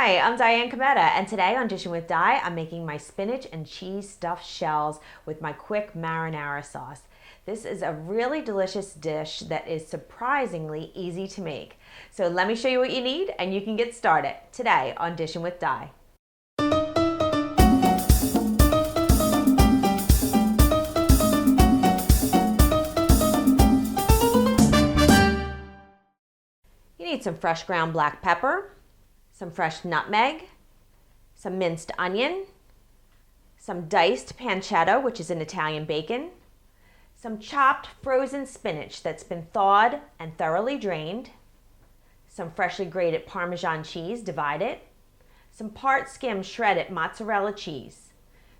Hi, I'm Diane Kometa, and today on Dishin with Di, I'm making my spinach and cheese stuffed shells with my quick marinara sauce. This is a really delicious dish that is surprisingly easy to make. So let me show you what you need and you can get started today on Dishin with Di. You need some fresh ground black pepper, some fresh nutmeg, some minced onion, some diced pancetta, which is an Italian bacon, some chopped frozen spinach that's been thawed and thoroughly drained, some freshly grated Parmesan cheese divided, some part skim shredded mozzarella cheese,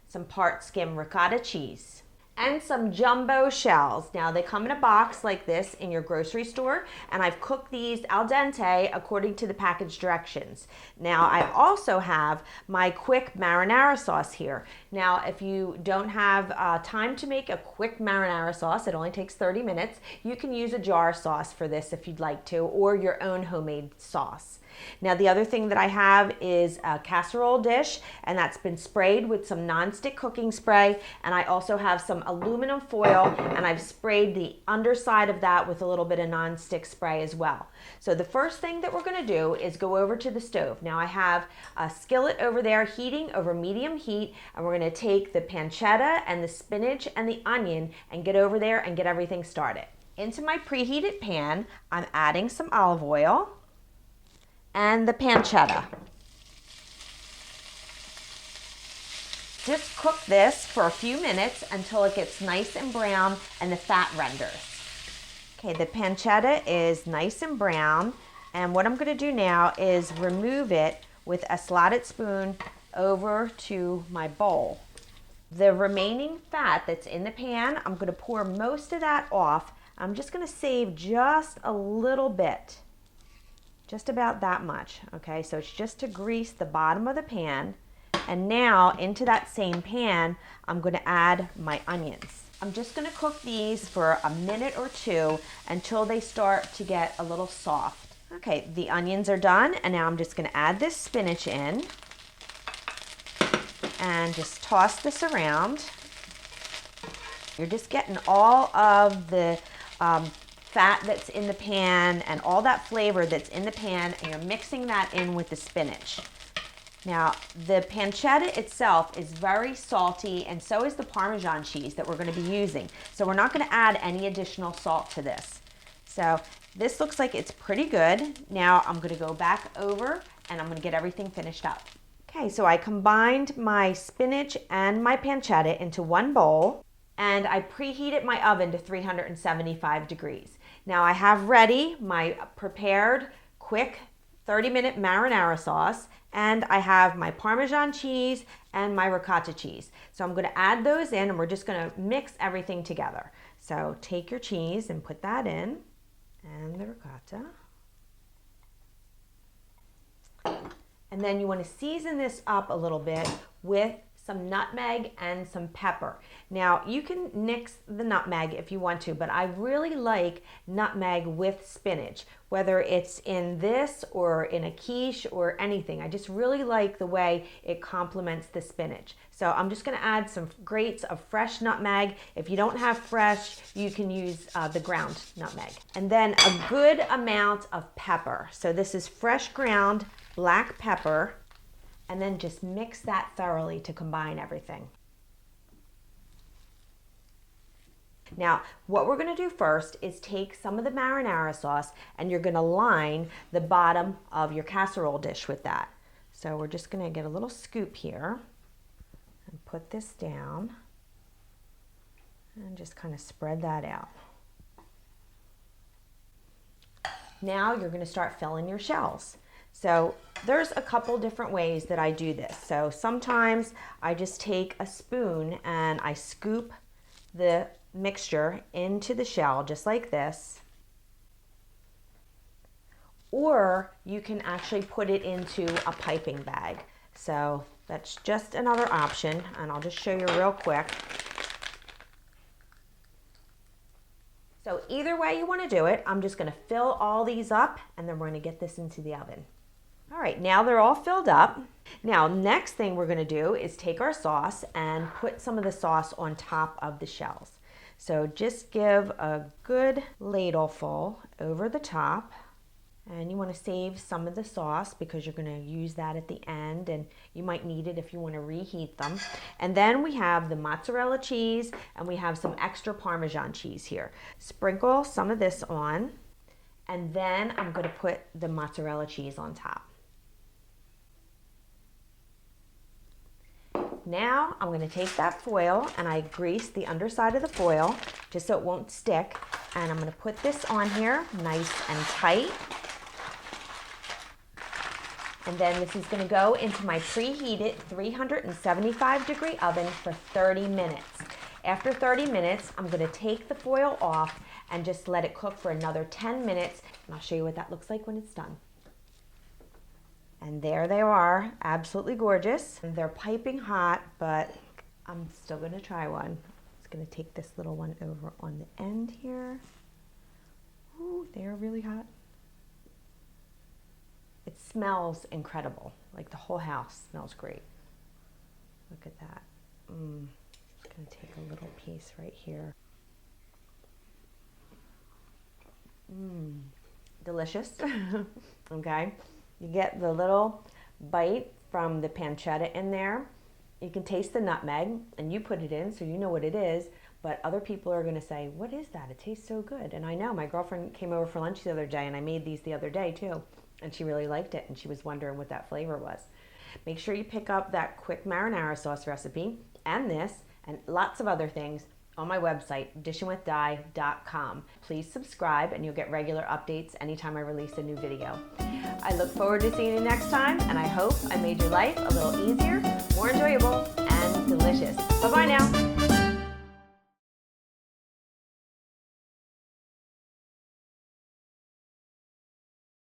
some part skim ricotta cheese, and some jumbo shells. Now they come in a box like this in your grocery store, and I've cooked these al dente according to the package directions. Now I also have my quick marinara sauce here. Now if you don't have time to make a quick marinara sauce, it only takes 30 minutes, you can use a jar sauce for this if you'd like to, or your own homemade sauce. Now the other thing that I have is a casserole dish, and that's been sprayed with some nonstick cooking spray, and I also have some aluminum foil, and I've sprayed the underside of that with a little bit of nonstick spray as well. So the first thing that we're going to do is go over to the stove. Now I have a skillet over there heating over medium heat, and we're going to take the pancetta and the spinach and the onion and get over there and get everything started. Into my preheated pan, I'm adding some olive oil and the pancetta. Just cook this for a few minutes until it gets nice and brown and the fat renders. Okay, the pancetta is nice and brown, and what I'm going to do now is remove it with a slotted spoon over to my bowl. The remaining fat that's in the pan, I'm going to pour most of that off. I'm just going to save just a little bit. Just about that much, okay? So it's just to grease the bottom of the pan. And now into that same pan, I'm going to add my onions. I'm just going to cook these for a minute or two until they start to get a little soft. Okay, the onions are done, and now I'm just going to add this spinach in and just toss this around. You're just getting all of the fat that's in the pan and all that flavor that's in the pan, and you're mixing that in with the spinach. Now the pancetta itself is very salty, and so is the Parmesan cheese that we're going to be using. So we're not going to add any additional salt to this. So this looks like it's pretty good. Now I'm going to go back over and I'm going to get everything finished up. Okay, so I combined my spinach and my pancetta into one bowl, and I preheated my oven to 375 degrees. Now I have ready my prepared quick 30-minute marinara sauce, and I have my Parmesan cheese and my ricotta cheese. So I'm going to add those in, and we're just going to mix everything together. So take your cheese and put that in, and the ricotta. And then you want to season this up a little bit with some nutmeg and some pepper. Now you can nix the nutmeg if you want to, but I really like nutmeg with spinach, whether it's in this or in a quiche or anything. I just really like the way it complements the spinach. So I'm just going to add some grates of fresh nutmeg. If you don't have fresh, you can use the ground nutmeg. And then a good amount of pepper. So this is fresh ground black pepper. And then just mix that thoroughly to combine everything. Now, what we're going to do first is take some of the marinara sauce, and you're going to line the bottom of your casserole dish with that. So we're just going to get a little scoop here and put this down and just kind of spread that out. Now you're going to start filling your shells. So there's a couple different ways that I do this. So sometimes I just take a spoon and I scoop the mixture into the shell just like this. Or you can actually put it into a piping bag. So that's just another option, and I'll just show you real quick. So either way you want to do it, I'm just going to fill all these up, and then we're going to get this into the oven. All right, now they're all filled up. Now, next thing we're gonna do is take our sauce and put some of the sauce on top of the shells. So just give a good ladleful over the top. And you want to save some of the sauce because you're going to use that at the end, and you might need it if you want to reheat them. And then we have the mozzarella cheese, and we have some extra Parmesan cheese here. Sprinkle some of this on, and then I'm going to put the mozzarella cheese on top. Now I'm going to take that foil, and I grease the underside of the foil just so it won't stick, and I'm going to put this on here nice and tight. And then this is going to go into my preheated 375-degree oven for 30 minutes. After 30 minutes, I'm going to take the foil off and just let it cook for another 10 minutes. And I'll show you what that looks like when it's done. And there they are, absolutely gorgeous. And they're piping hot, but I'm still going to try one. I'm just going to take this little one over on the end here. Ooh, they're really hot. It smells incredible. Like the whole house smells great. Look at that. I'm just gonna take a little piece right here. Delicious. Okay. You get the little bite from the pancetta in there. You can taste the nutmeg, and you put it in, so you know what it is. But other people are gonna say, what is that? It tastes so good. And I know, my girlfriend came over for lunch the other day, and I made these the other day too. And she really liked it, and she was wondering what that flavor was. Make sure you pick up that quick marinara sauce recipe and this and lots of other things on my website, dishinwithdi.com. Please subscribe, and you'll get regular updates anytime I release a new video. I look forward to seeing you next time, and I hope I made your life a little easier, more enjoyable, and delicious. Bye-bye now.